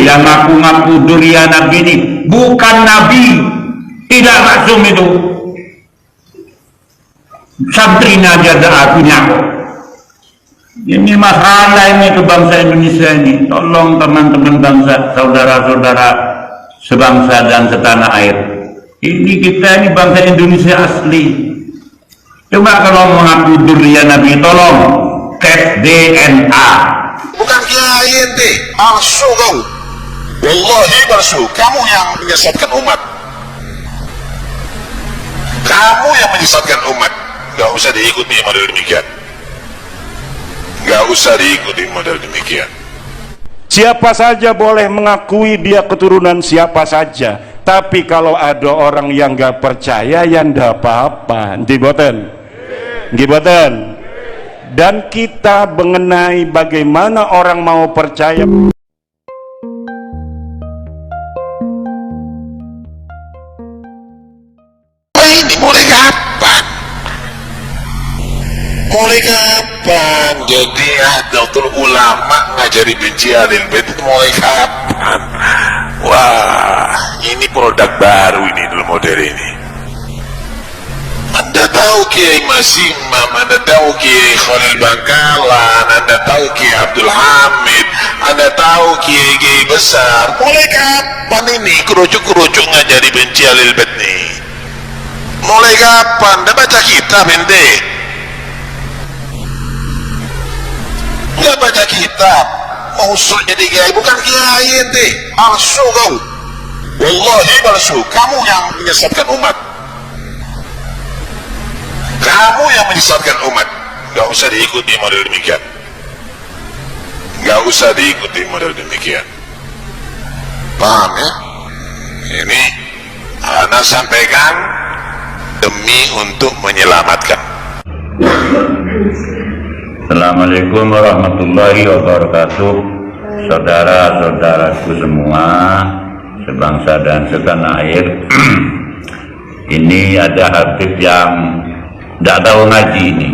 Yang ngaku-ngaku durian Nabi ini bukan Nabi, tidak maksum itu. Sabrina aja akunya. Ini masalah ini ke bangsa Indonesia ini. Tolong teman-teman bangsa, saudara-saudara sebangsa dan setanah air. Ini kita ini bangsa Indonesia asli. Coba kalau mengaku durian Nabi, tolong tes DNA. Bukan kiai ente, palsu kau. Wallahi palsu. Kamu yang menyesatkan umat. Kamu yang menyesatkan umat. Gak usah diikuti model demikian. Gak usah diikuti model demikian. Siapa saja boleh mengakui dia keturunan siapa saja, tapi kalau ada orang yang gak percaya, ya ndak apa-apa. Giboten. Dan kita mengenai bagaimana orang mau percaya. Ini mulai kapan? Mulai kapan? Jadi Nahdlatul Ulama ngajari benci Ahlul Bait itu mulai kapan? Wah, ini produk baru ini dalam model ini. Anda tahu Kiai Masimam, Anda tahu Kiai Khalil Bangkalan, Anda tahu Kiai Abdul Hamid, Anda tahu Kiai besar. Mulai kapan ini kerucuk-kerucuk ngajari benci Ahlul Bait nih? Mulai kapan? Anda baca kitab ente? Nggak baca kitab, mau sok jadi kiai, bukan kiai ente, palsu kau. Wallahi palsu. Kamu yang menyesatkan umat. Kamu yang menyesatkan umat. Gak usah diikuti model demikian. Gak usah diikuti model demikian. Paham ya? Ini Ana sampaikan demi untuk menyelamatkan. Assalamualaikum warahmatullahi wabarakatuh. Saudara-saudaraku semua sebangsa dan setanah air. Ini ada habib yang tidak tahu ngaji ini,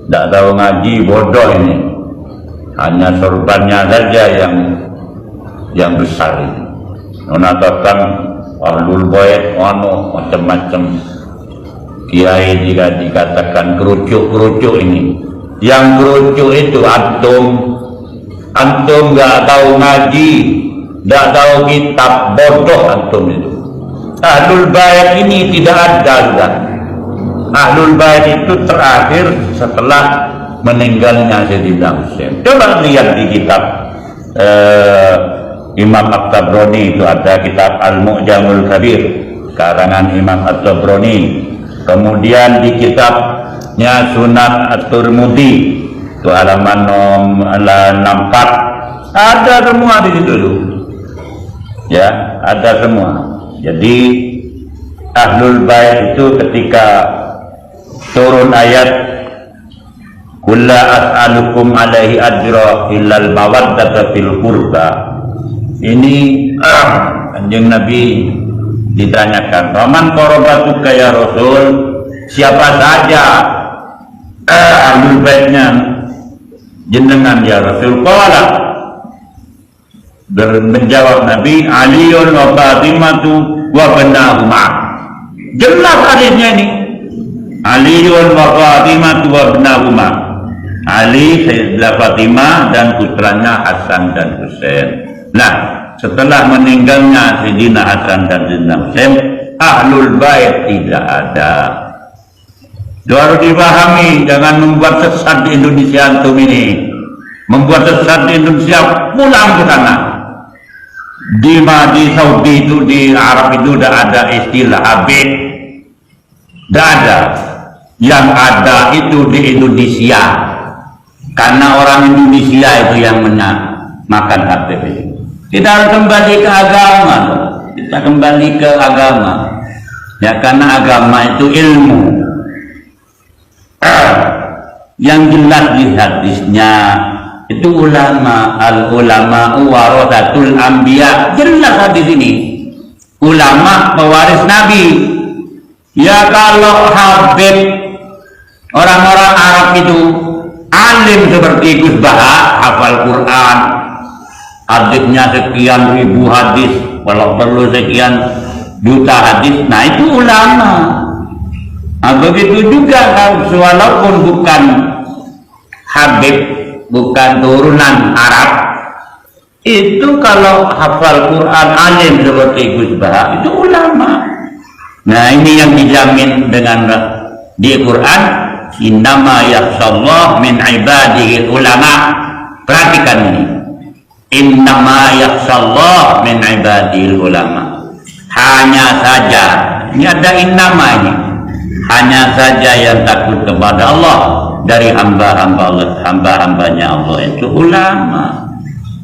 tidak tahu ngaji, bodoh ini. Hanya sorbannya saja yang besar ini. Mengatakan Ahlul Bait macam-macam. Kiai jika dikatakan kerucuk-kerucuk ini, yang kerucuk itu antum nggak tahu ngaji, nggak tahu kitab, bodoh antum itu. Ahlul Bait ini tidak ada sudah. Ahlul Bait itu terakhir setelah meninggalnya Sayyidina Husain. Coba lihat di kitab Imam At-Tabrani, itu ada kitab Al-Mu'jamul Kabir karangan Imam At-Tabrani. Kemudian di kitabnya Sunan At-Tirmidzi itu halaman 64 ada semua di situ tuh. Ya, ada semua. Jadi Ahlul Bait itu ketika turun ayat kulla as'alukum alaihi ajra illal mawaddata fil qurba, ini Kanjeng Nabi ditanyakan, "Raman qarabatuka ya Rasul?" Siapa saja Ahlul Baitnya jenengan ya Rasul? Qala, menjawab Nabi, Aliun wa Fatimatu wa banahuma. Jelas hadisnya ini. Aliun wa Fatimatu wa banahuma. Ali, Sayyidah Fatimah dan putranya Hasan dan Husain. Nah, setelah meninggalnya Sayyidina Hasan dan Sayyidina Husain, Ahlul Bait tidak ada. Itu harus dipahami, jangan membuat sesat di Indonesia antum ini. Membuat sesat di Indonesia, pulang ke sana. Di Saudi itu, di Arab itu udah ada istilah Habib. Tidak ada. Yang ada itu di Indonesia. Karena orang Indonesia itu yang makan Habib itu. Kita harus kembali ke agama. Kita kembali ke agama. Ya, karena agama itu ilmu. Yang jelas di hadisnya itu ulama, al-ulama warathatul anbiya. Jelas hadis ini. Ulama pewaris Nabi. Ya, kalau Habib, orang-orang Arab itu alim seperti Gus Baha, hafal Quran, hadisnya sekian ribu hadis, kalau perlu sekian juta hadis, nah itu ulama. Nah, begitu juga walaupun bukan Habib, bukan turunan Arab, itu kalau hafal Quran alim seperti Gus Bah, itu ulama. Nah ini yang dijamin dengan di Quran, innama yakhshallah min ibadihi ulama. Perhatikan ini, innama yakhshallah min ibadihi ulama. Hanya saja, ini ada innama ini, hanya saja yang takut kepada Allah dari hamba-hambanya Allah itu ulama.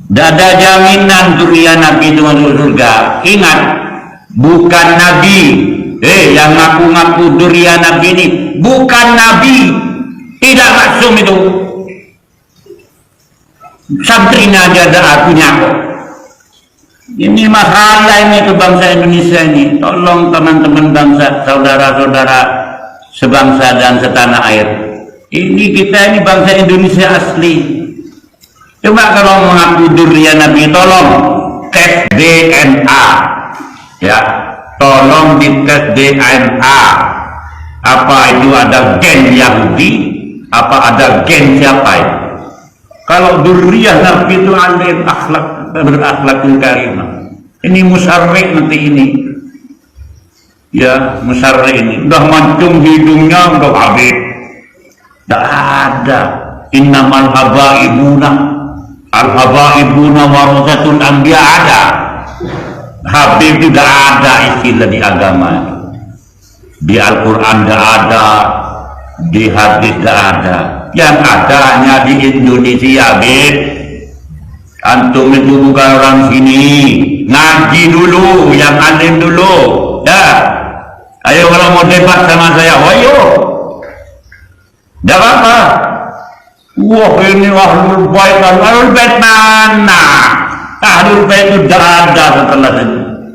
Tidak ada jaminan zuriat Nabi itu masuk surga. Ingat, bukan Nabi. Yang ngaku-ngaku zuriat Nabi ini bukan Nabi, tidak maksum itu. Sabrina aja ada akunya kok. Ini masalah ini ke bangsa Indonesia ini. Tolong teman-teman bangsa, saudara-saudara sebangsa dan setanah air. Ini kita ini bangsa Indonesia asli. Coba kalau mengaku zuriat Nabi, tolong tes DNA, ya, tolong dites DNA. Apa itu ada gen Yahudi? Apa ada gen siapa itu? Kalau zuriat Nabi itu alim, akhlak, berakhlakul karimah. Ini musarrik nanti ini, ya musarrik ini. Udah mancung hidungnya udah habis. Tidak ada. Innamal habaibuna al-habaibuna warasatul anbiya, ada. Habib tidak ada istilah di agama. Di Al-Quran tidak ada, di hadis tidak ada. Yang ada hanya di Indonesia, Habib. Antum itu bukan orang sini, ngaji dulu, yang alim dulu. Ya, ayo kalau mau debat sama saya, ayo. Tidak apa-apa. Wah ini ahlul bait, ahlul bait mana? Ahlul bait itu tidak ada setelah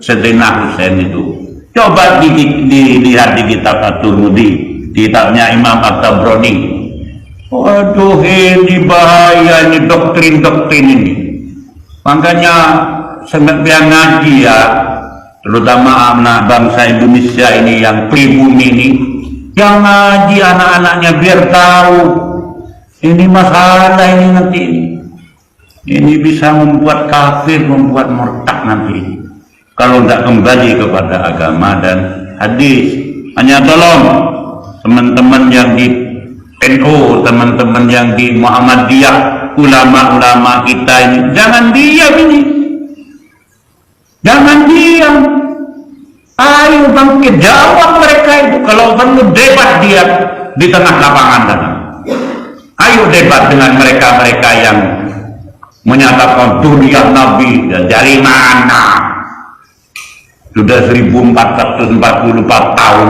Sayyidina Husain itu. Coba dilihat di kitab At-Tirmidzi, kitabnya Imam At-Tabrani. Waduh ini bahaya, ini doktrin-doktrin ini. Makanya yang ngaji ya, terutama anak bangsa Indonesia ini yang pribumi ini, yang ngaji anak-anaknya biar tahu ini masalah ini nanti ini bisa membuat kafir, membuat murtad nanti kalau tidak kembali kepada agama dan hadis. Hanya tolong teman-teman yang di NU, teman-teman yang di Muhammadiyah, ulama-ulama kita ini jangan diam ini, jangan diam. Ayo bangkit, jawab mereka itu. Kalau perlu debat dia di tengah lapangan sana. Ayo debat dengan mereka-mereka yang menyatakan zuriat Nabi dari mana? Sudah 1444 tahun.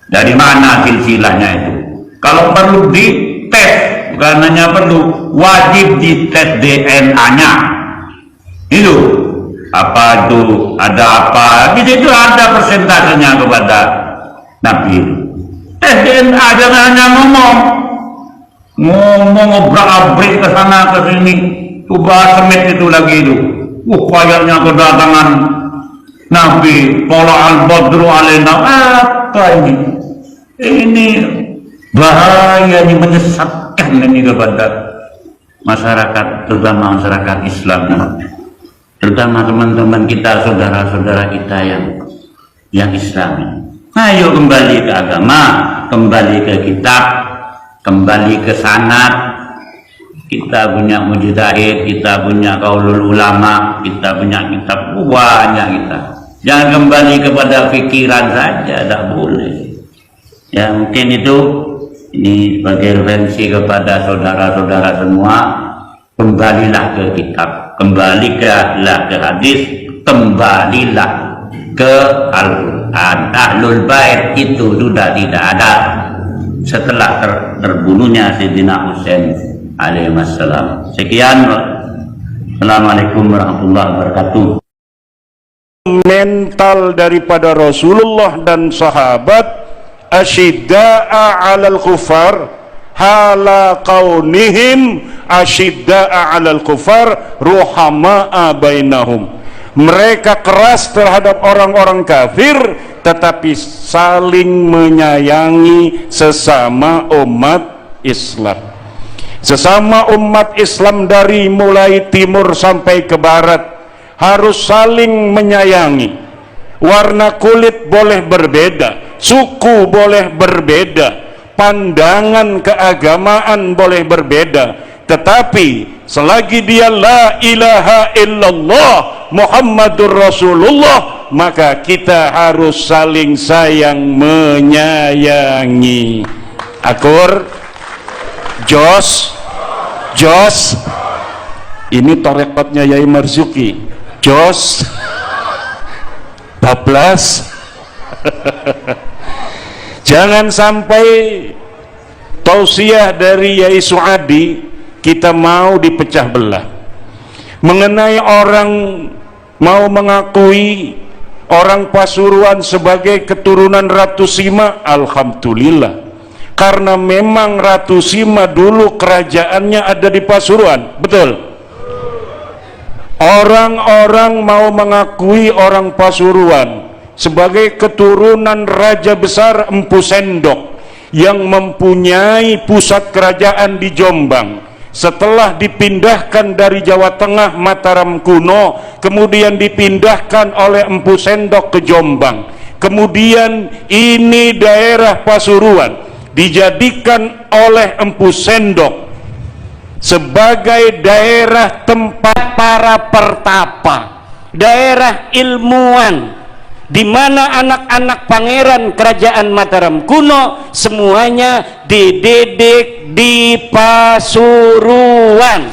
Dari mana silsilahnya itu? Kalau perlu dites, bukan hanya perlu, wajib dites DNA-nya. Itu apa itu, ada apa? Di situ ada persentasenya kepada Nabi. Tes DNA, jangan hanya ngomong obrak-abrik ke sana ke sini. Coba semit itu lagi itu. Kayaknya kedatangan Nabi, Pola al-Badru alaina. Apa ini? Ini bahaya, ini menyesatkan ini kepada masyarakat, terutama masyarakat Islam, terutama teman-teman kita, saudara-saudara kita yang Islam. Ayo kembali ke agama, kembali ke kitab, kembali ke sanad. Kita punya mujtahid, kita punya qaulul ulama, kita punya kitab banyak kita. Jangan kembali kepada pikiran saja, tidak boleh. Ya mungkin itu, ini sebagai referensi kepada saudara-saudara semua. Kembalilah ke kitab, kembalilah ke hadis, kembalilah ke Al-Quran. Ahlul bait itu sudah tidak ada setelah terbunuhnya Sayyidina Husain alaihi wassalam. Sekian, assalamualaikum warahmatullahi wabarakatuh. Mental daripada Rasulullah dan sahabat, asyidda'a 'alal kufar, hala kaunihim asyidda'a 'alal kufar ruhama'a bainahum. Mereka keras terhadap orang-orang kafir tetapi saling menyayangi sesama umat Islam. Sesama umat Islam dari mulai timur sampai ke barat harus saling menyayangi. Warna kulit boleh berbeda, suku boleh berbeda, pandangan keagamaan boleh berbeda, tetapi selagi dia la ilaha illallah Muhammadur Rasulullah, maka kita harus saling sayang menyayangi. Akur, jos, ini torekotnya Yai Marzuki, jos, bablas. Jangan sampai tausiah dari Yai Suadi kita mau dipecah belah mengenai orang mau mengakui orang Pasuruan sebagai keturunan Ratu Sima. Alhamdulillah, karena memang Ratu Sima dulu kerajaannya ada di Pasuruan, betul. Orang-orang mau mengakui orang Pasuruan sebagai keturunan Raja Besar Empu Sendok yang mempunyai pusat kerajaan di Jombang. Setelah dipindahkan dari Jawa Tengah Mataram kuno, kemudian dipindahkan oleh Empu Sendok ke Jombang, kemudian ini daerah Pasuruan dijadikan oleh Empu Sendok sebagai daerah tempat para pertapa, daerah ilmuwan, di mana anak-anak pangeran kerajaan Mataram kuno semuanya dididik di Pasuruan.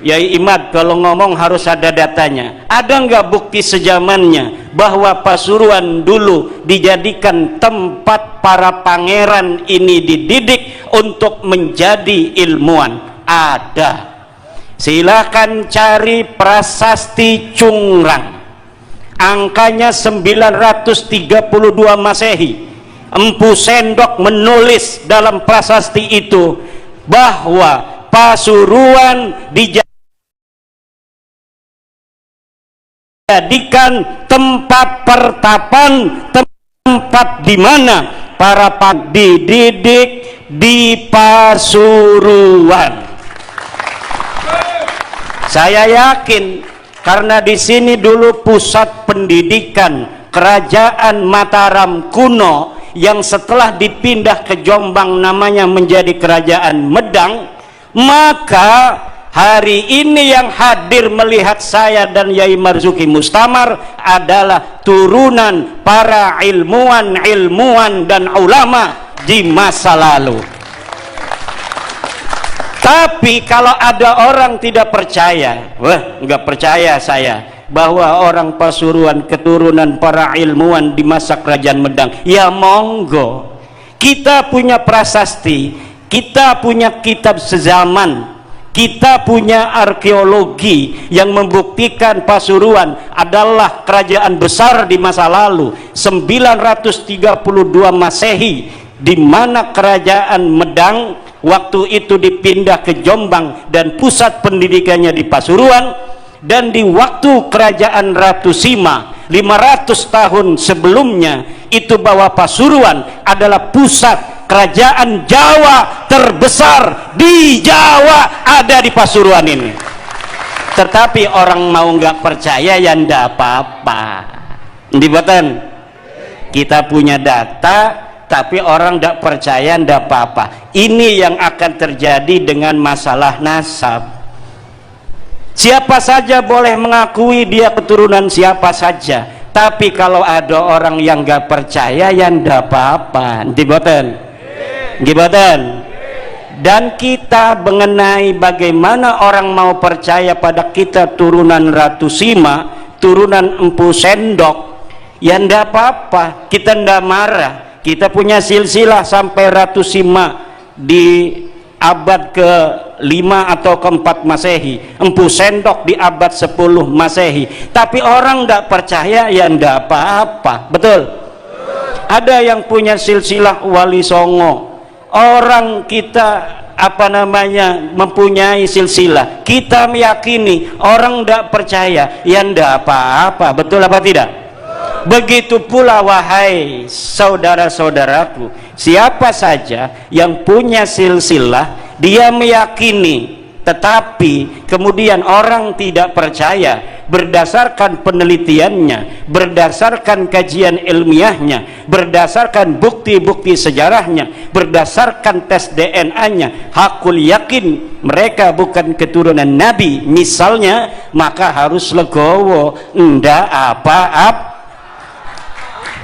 Yai Imad kalau ngomong harus ada datanya. Ada nggak bukti sejamannya bahwa Pasuruan dulu dijadikan tempat para pangeran ini dididik untuk menjadi ilmuwan? Ada. Silakan cari prasasti Cungrang, angkanya 932 Masehi. Empu Sendok menulis dalam prasasti itu bahwa Pasuruan dijadikan tempat pertapan, tempat di mana para dididik di Pasuruan. Saya yakin karena di sini dulu pusat pendidikan kerajaan Mataram kuno yang setelah dipindah ke Jombang namanya menjadi kerajaan Medang, maka hari ini yang hadir melihat saya dan Yai Marzuki Mustamar adalah turunan para ilmuwan dan ulama di masa lalu. Tapi kalau ada orang tidak percaya, nggak percaya saya bahwa orang Pasuruan keturunan para ilmuwan di masa kerajaan Medang, ya monggo. Kita punya prasasti, kita punya kitab sezaman, kita punya arkeologi yang membuktikan Pasuruan adalah kerajaan besar di masa lalu 932 Masehi, di mana kerajaan Medang waktu itu dipindah ke Jombang dan pusat pendidikannya di Pasuruan. Dan di waktu kerajaan Ratu Sima 500 tahun sebelumnya itu bahwa Pasuruan adalah pusat kerajaan Jawa terbesar di Jawa ada di Pasuruan ini. Tetapi orang mau nggak percaya ya ndak apa-apa. Ndibatan kita punya data, tapi orang tidak percaya, tidak apa-apa. Ini yang akan terjadi dengan masalah nasab. Siapa saja boleh mengakui dia keturunan siapa saja, tapi kalau ada orang yang nggak percaya, ya tidak apa-apa. Gibatan. Dan kita mengenai bagaimana orang mau percaya pada kita turunan Ratu Sima, turunan Empu Sendok, ya tidak apa-apa. Kita tidak marah. Kita punya silsilah sampai Ratu Sima di abad ke-5 atau ke-4 Masehi, Empu Sendok di abad 10 Masehi. Tapi orang tidak percaya, ya tidak apa-apa. Betul? Ada yang punya silsilah Wali Songo. Orang kita mempunyai silsilah, kita meyakini, orang tidak percaya, ya tidak apa-apa. Betul apa tidak? Begitu pula wahai saudara-saudaraku, siapa saja yang punya silsilah, dia meyakini, tetapi kemudian orang tidak percaya, berdasarkan penelitiannya, berdasarkan kajian ilmiahnya, berdasarkan bukti-bukti sejarahnya, berdasarkan tes DNA-nya, hakul yakin mereka bukan keturunan Nabi misalnya, maka harus legowo, ndak apa-apa.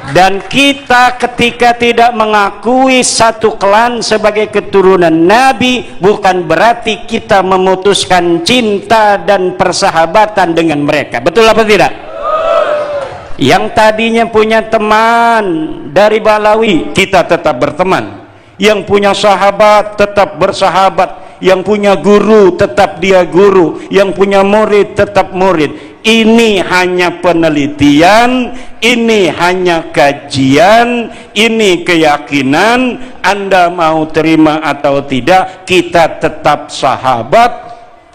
Dan kita ketika tidak mengakui satu klan sebagai keturunan Nabi, bukan berarti kita memutuskan cinta dan persahabatan dengan mereka. Betul apa tidak? Yang tadinya punya teman dari Balawi, kita tetap berteman. Yang punya sahabat tetap bersahabat. Yang punya guru tetap dia guru. Yang punya murid tetap murid. Ini hanya penelitian, ini hanya kajian, ini keyakinan. Anda mau terima atau tidak, kita tetap sahabat,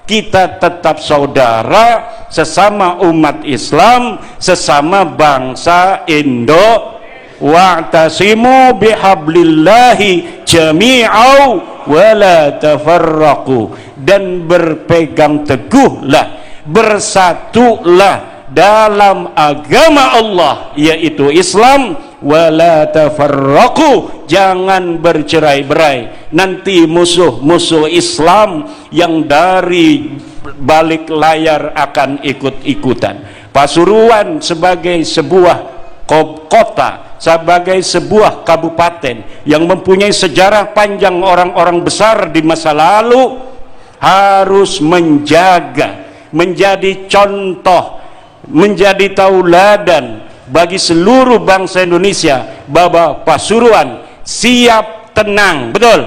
kita tetap saudara, sesama umat Islam, sesama bangsa Indo. Wa'tasimu bihablillahi jami'au wa la tafarraqu, dan berpegang teguhlah, bersatulah dalam agama Allah yaitu Islam, wala tafarraqu, jangan bercerai-berai. Nanti musuh-musuh Islam yang dari balik layar akan ikut-ikutan. Pasuruan sebagai sebuah kota, sebagai sebuah kabupaten yang mempunyai sejarah panjang, orang-orang besar di masa lalu, harus menjadi contoh, menjadi tauladan bagi seluruh bangsa Indonesia bahwa Pasuruan siap tenang. Betul?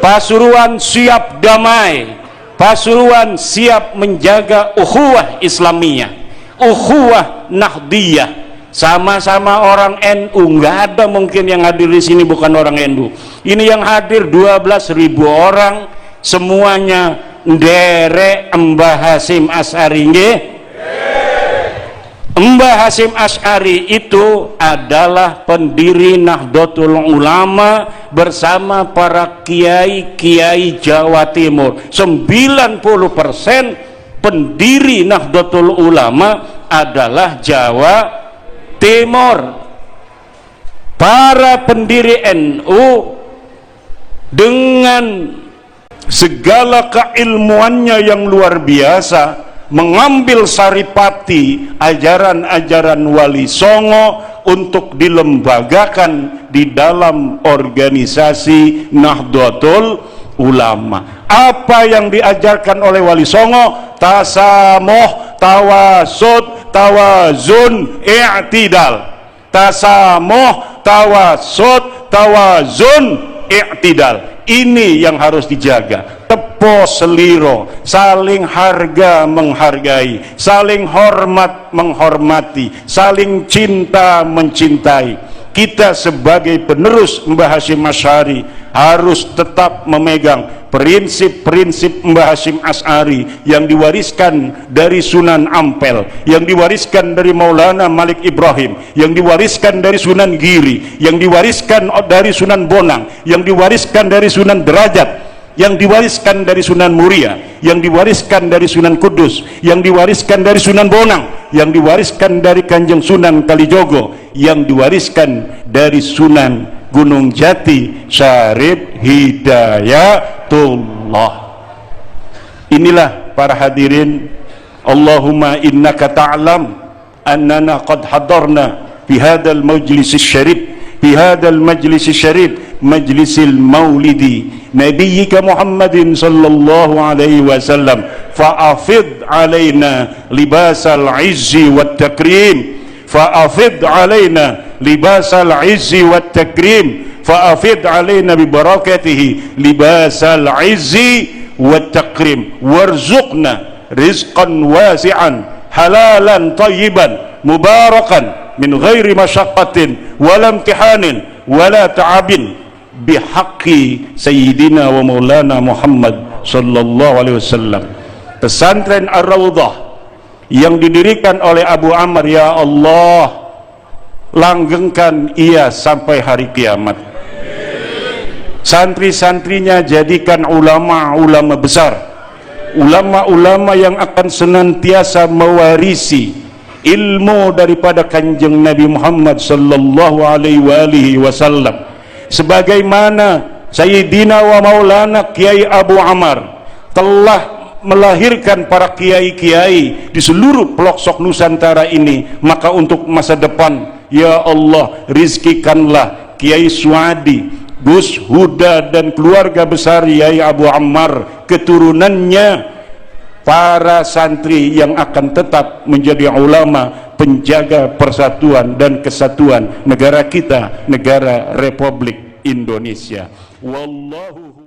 Pasuruan siap damai. Pasuruan siap menjaga ukhuwah Islamiyah, ukhuwah Nahdiyah. Sama-sama orang NU, nggak ada mungkin yang hadir di sini bukan orang NU. Ini yang hadir 12.000 orang, semuanya nderek Mbah Hasyim Asy'ari nggih. Mbah Hasyim Asy'ari itu adalah pendiri Nahdlatul Ulama bersama para kiai-kiai Jawa Timur. 90% pendiri Nahdlatul Ulama adalah Jawa Timur. Para pendiri NU dengan segala keilmuannya yang luar biasa mengambil saripati ajaran-ajaran Wali Songo untuk dilembagakan di dalam organisasi Nahdlatul Ulama. Apa yang diajarkan oleh Wali Songo? Tasamuh, tawasud, tawazun, i'tidal. Tasamuh, tawasud, tawazun, i'tidal. Ini yang harus dijaga. Tepo seliro, saling harga menghargai, saling hormat menghormati, saling cinta mencintai. Kita sebagai penerus Mbah Hasyim Asy'ari harus tetap memegang prinsip-prinsip Mbah Hasyim Asy'ari yang diwariskan dari Sunan Ampel, yang diwariskan dari Maulana Malik Ibrahim, yang diwariskan dari Sunan Giri, yang diwariskan dari Sunan Bonang, yang diwariskan dari Sunan Derajat, yang diwariskan dari Sunan Muria, yang diwariskan dari Sunan Kudus, yang diwariskan dari Sunan Bonang, yang diwariskan dari Kanjeng Sunan Kalijogo, yang diwariskan dari Sunan Gunung Jati Syarif Hidayatullah. Inilah para hadirin, Allahumma innaka ta'lam annana qad hadarna fi hadzal majlis syarif, fi hadzal majlis syarif, majlisil maulidi nabiyyika Muhammadin sallallahu alaihi wasallam, fa'afid alaina libasal izzi wat takrim, fa'afid alaina libasal izzi wat takrim, fa'afid alaina bi barakatihi libasal izzi wat takrim, warzuqna rizqan wasi'an halalan tayyiban mubarakan min ghairi masyaqqatin wala imtihanin wala ta'abin bihaqqi sayyidina wa maulana Muhammad sallallahu alaihi wasallam. Pesantren Ar-Raudhah yang didirikan oleh Abu Ammar, ya Allah, langgengkan ia sampai hari kiamat. Santri-santrinya jadikan ulama-ulama besar, ulama-ulama yang akan senantiasa mewarisi ilmu daripada kanjeng Nabi Muhammad sallallahu alaihi wasallam, sebagaimana Sayyidina wa Maulana Kiai Abu Ammar telah melahirkan para kiai-kiai di seluruh pelosok Nusantara ini. Maka untuk masa depan, ya Allah, rizkikanlah Kiai Suadi, Gus Huda dan keluarga besar Yai Abu Ammar, keturunannya, para santri yang akan tetap menjadi ulama penjaga persatuan dan kesatuan negara kita, negara Republik Indonesia. Wallahu